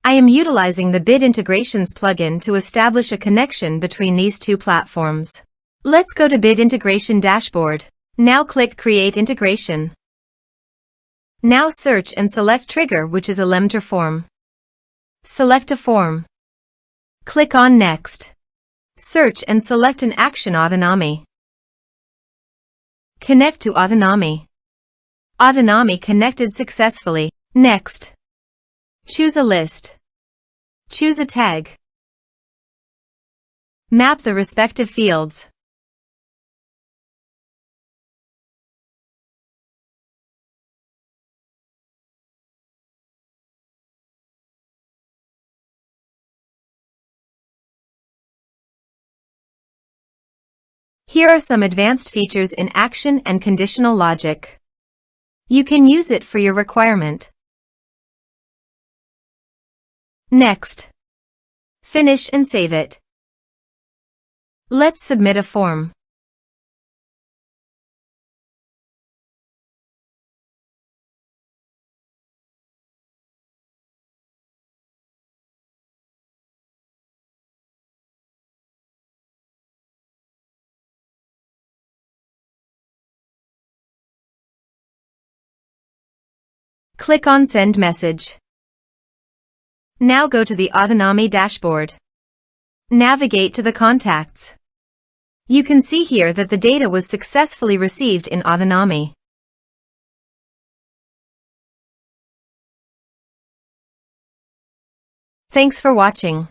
I am utilizing the Bit Integrations plugin to establish a connection between these two platforms. Let's go to Bit Integration Dashboard. Now click Create Integration. Now search and select Trigger, which is Elementor Form. Select a form. Click on Next. Search and select an action Autonomy. Connect to Autonomy. Autonomy connected successfully. Next. Choose a list. Choose a tag. Map the respective fields. Here are some advanced features in action and conditional logic. You can use it for your requirement. Next. Finish and save it. Let's submit a form. Click on Send Message. Now go to the Autonomy dashboard. Navigate to the contacts. You can see here that the data was successfully received in Autonomy. Thanks for watching.